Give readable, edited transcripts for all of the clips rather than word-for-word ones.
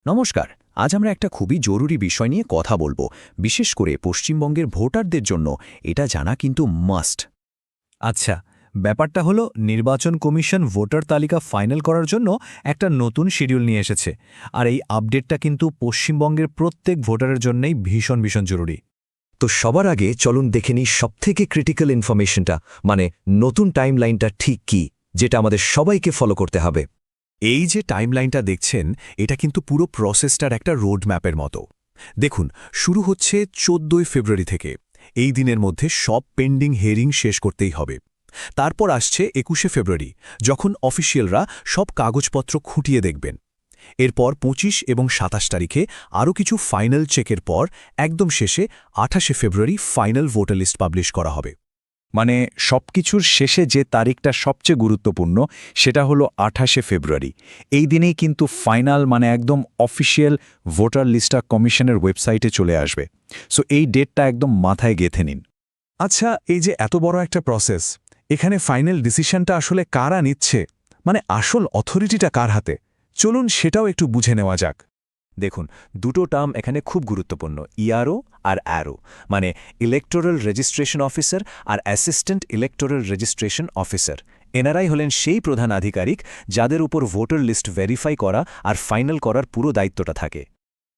নমস্কার। আজ আমরা একটা খুবই জরুরি বিষয় নিয়ে কথা বলবো। বিশেষ করে পশ্চিমবঙ্গের ভোটারদের জন্য এটা জানা কিন্তু মাস্ট। আচ্ছা, ব্যাপারটা হলো নির্বাচন কমিশন ভোটার তালিকা ফাইনাল করার জন্য একটা নতুন শিডিউল নিয়ে এসেছে। আর এই আপডেটটা কিন্তু পশ্চিমবঙ্গের প্রত্যেক ভোটারের জন্যই ভীষণ ভীষণ জরুরি। তো সবার আগে চলুন দেখে নিই সবথেকে ক্রিটিক্যাল ইনফরমেশনটা, মানে নতুন টাইমলাইনটা ঠিক কি, যেটা আমাদের সবাইকে ফলো করতে হবে। এই যে টাইমলাইনটা দেখছেন, এটা কিন্তু পুরো প্রসেসটার একটা রোড ম্যাপের মতো। দেখুন, শুরু হচ্ছে 14 ফেব্রুয়ারি থেকে। এই দিনের মধ্যে সব পেন্ডিং হিয়ারিং শেষ করতেই হবে। তারপর আসছে 21 ফেব্রুয়ারি, যখন অফিসিয়ালরা সব কাগজপত্র খুঁটিয়ে দেখবেন। এরপর 25 এবং 27 তারিখে আরও কিছু ফাইনাল চেকের পর একদম শেষে 28 ফেব্রুয়ারি ফাইনাল ভোটার লিস্ট পাবলিশ করা হবে। মানে সবকিছুর শেষে যে তারিখটা সবচেয়ে গুরুত্বপূর্ণ সেটা হলো 28 ফেব্রুয়ারি। এই দিনেই কিন্তু ফাইনাল, মানে একদম অফিসিয়াল ভোটার লিস্টটা কমিশনের ওয়েবসাইটে চলে আসবে। সো এই ডেটটা একদম মাথায় গেঁথে নিন। আচ্ছা, এই যে এত বড় একটা প্রসেস, এখানে ফাইনাল ডিসিশনটা আসলে কারা নিচ্ছে? মানে আসল অথরিটিটা কার হাতে? চলুন সেটাও একটু বুঝে নেওয়া যাক। দেখুন, দুটো টার্ম এখানে খুব গুরুত্বপূর্ণ, ইআরও আর অ্যারো, মানে ইলেকটোরাল রেজিস্ট্রেশন অফিসার আর অ্যাসিস্ট্যান্ট ইলেকটোরাল রেজিস্ট্রেশন অফিসার। এনারাই হলেন সেই প্রধান আধিকারিক যাদের উপর ভোটার লিস্ট ভেরিফাই করা আর ফাইনাল করার পুরো দায়িত্বটা থাকে।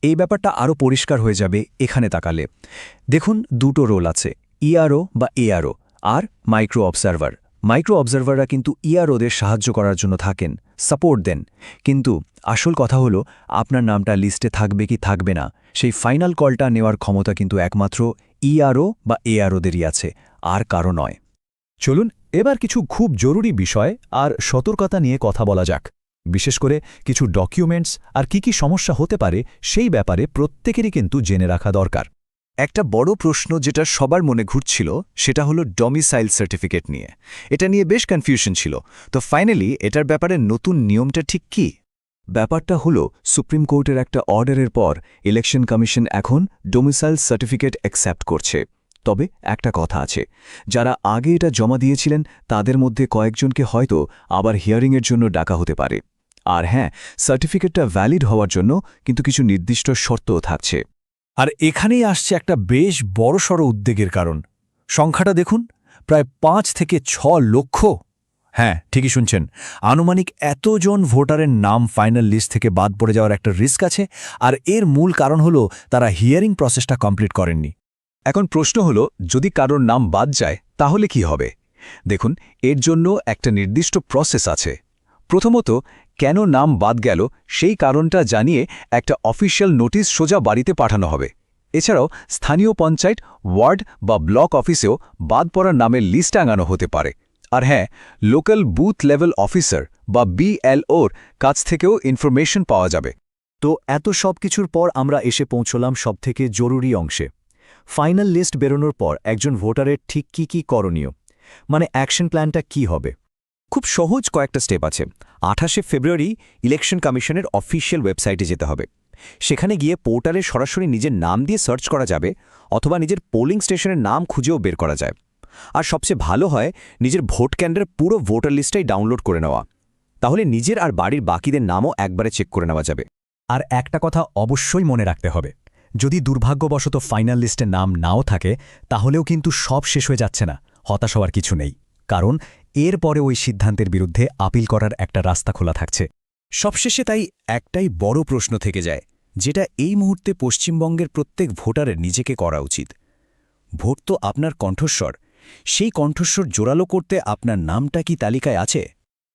এই ব্যাপারটা আরও পরিষ্কার হয়ে যাবে এখানে তাকালে। দেখুন, দুটো রোল আছে, ইআরও বা এআরও আর মাইক্রো অবজারভার। মাইক্রো অবজারভাররা কিন্তু ইআরওদের সাহায্য করার জন্য থাকেন, সাপোর্ট দেন। কিন্তু আসল কথা হলো, আপনার নামটা লিস্টে থাকবে কি থাকবে না, সেই ফাইনাল কলটা নেওয়ার ক্ষমতা কিন্তু একমাত্র ইআরও বা এআরওদেরই আছে, আর কারো নয়। চলুন এবার কিছু খুব জরুরি বিষয় আর সতর্কতা নিয়ে কথা বলা যাক। বিশেষ করে কিছু ডকুমেন্টস আর কি সমস্যা হতে পারে সেই ব্যাপারে প্রত্যেকেরই কিন্তু জেনে রাখা দরকার। একটা বড় প্রশ্ন যেটা সবার মনে ঘুরছিল সেটা হলো ডমিসাইল সার্টিফিকেট নিয়ে। এটা নিয়ে বেশ কনফিউশন ছিল। তো ফাইনালি এটার ব্যাপারে নতুন নিয়মটা ঠিক কি? ব্যাপারটা হলো, সুপ্রিম কোর্টের একটা অর্ডারের পর ইলেকশন কমিশন এখন ডোমিসাইল সার্টিফিকেট অ্যাকসেপ্ট করছে। তবে একটা কথা আছে, যারা আগে এটা জমা দিয়েছিলেন তাদের মধ্যে কয়েকজনকে হয়তো আবার হিয়ারিংয়ের জন্য ডাকা হতে পারে। আর হ্যাঁ, সার্টিফিকেটটা ভ্যালিড হওয়ার জন্য কিন্তু কিছু নির্দিষ্ট শর্তও থাকছে। আর এখানেই আসছে একটা বেশ বড়সড় উদ্বেগের কারণ। সংখ্যাটা দেখুন, প্রায় 5 থেকে 6 লক্ষ। হ্যাঁ, ঠিকই শুনছেন, আনুমানিক এতজন ভোটারের নাম ফাইনাল লিস্ট থেকে বাদ পড়ে যাওয়ার একটা রিস্ক আছে। আর এর মূল কারণ হলো তারা হিয়ারিং প্রসেসটা কমপ্লিট করেননি। এখন প্রশ্ন হলো, যদি কারোর নাম বাদ যায় তাহলে কি হবে? দেখুন, এর জন্য একটা নির্দিষ্ট প্রসেস আছে। প্রথমত, কেন নাম বাদ গেল সেই কারণটা জানিয়ে একটা অফিসিয়াল নোটিশ সোজা বাড়িতে পাঠানো হবে। এছাড়াও স্থানীয় পঞ্চায়েত, ওয়ার্ড বা ব্লক অফিসেও বাদ পড়ার নামের লিস্ট টাঙানো হতে পারে। আর হ্যাঁ, লোকাল বুথ লেভেল অফিসার বা বিএলওর কাছ থেকেও ইনফরমেশন পাওয়া যাবে। তো এত সব কিছুর পর আমরা এসে পৌঁছলাম সবথেকে জরুরি অংশে। ফাইনাল লিস্ট বেরোনোর পর একজন ভোটারের ঠিক কি করণীয়, মানে অ্যাকশন প্ল্যানটা কি হবে? খুব সহজ কয়েকটা স্টেপ আছে। 28 ফেব্রুয়ারি ইলেকশন কমিশনের অফিসিয়াল ওয়েবসাইটে যেতে হবে। সেখানে গিয়ে পোর্টালে সরাসরি নিজের নাম দিয়ে সার্চ করা যাবে, অথবা নিজের পোলিং স্টেশনের নাম খুঁজেও বের করা যায়। আর সবচেয়ে ভালো হয় নিজের ভোট কেন্দ্রের পুরো ভোটার লিস্টটাই ডাউনলোড করে নেওয়া। তাহলে নিজের আর বাড়ির বাকিদের নামও একবারে চেক করে নেওয়া যাবে। আর একটা কথা অবশ্যই মনে রাখতে হবে, যদি দুর্ভাগ্যবশত ফাইনাল লিস্টে নাম নাও থাকে তাহলেও কিন্তু সব শেষ হয়ে যাচ্ছে না, হতাশ হওয়ার কিছু নেই। কারণ এর পরে ওই সিদ্ধান্তের বিরুদ্ধে আপিল করার একটা রাস্তা খোলা থাকছে। সবশেষে তাই একটাই বড় প্রশ্ন থেকে যায়, যেটা এই মুহূর্তে পশ্চিমবঙ্গের প্রত্যেক ভোটারের নিজেকে করা উচিত। ভোট তো আপনার কণ্ঠস্বর, সেই কণ্ঠস্বর জোরালো করতে আপনার নামটা কি তালিকায় আছে?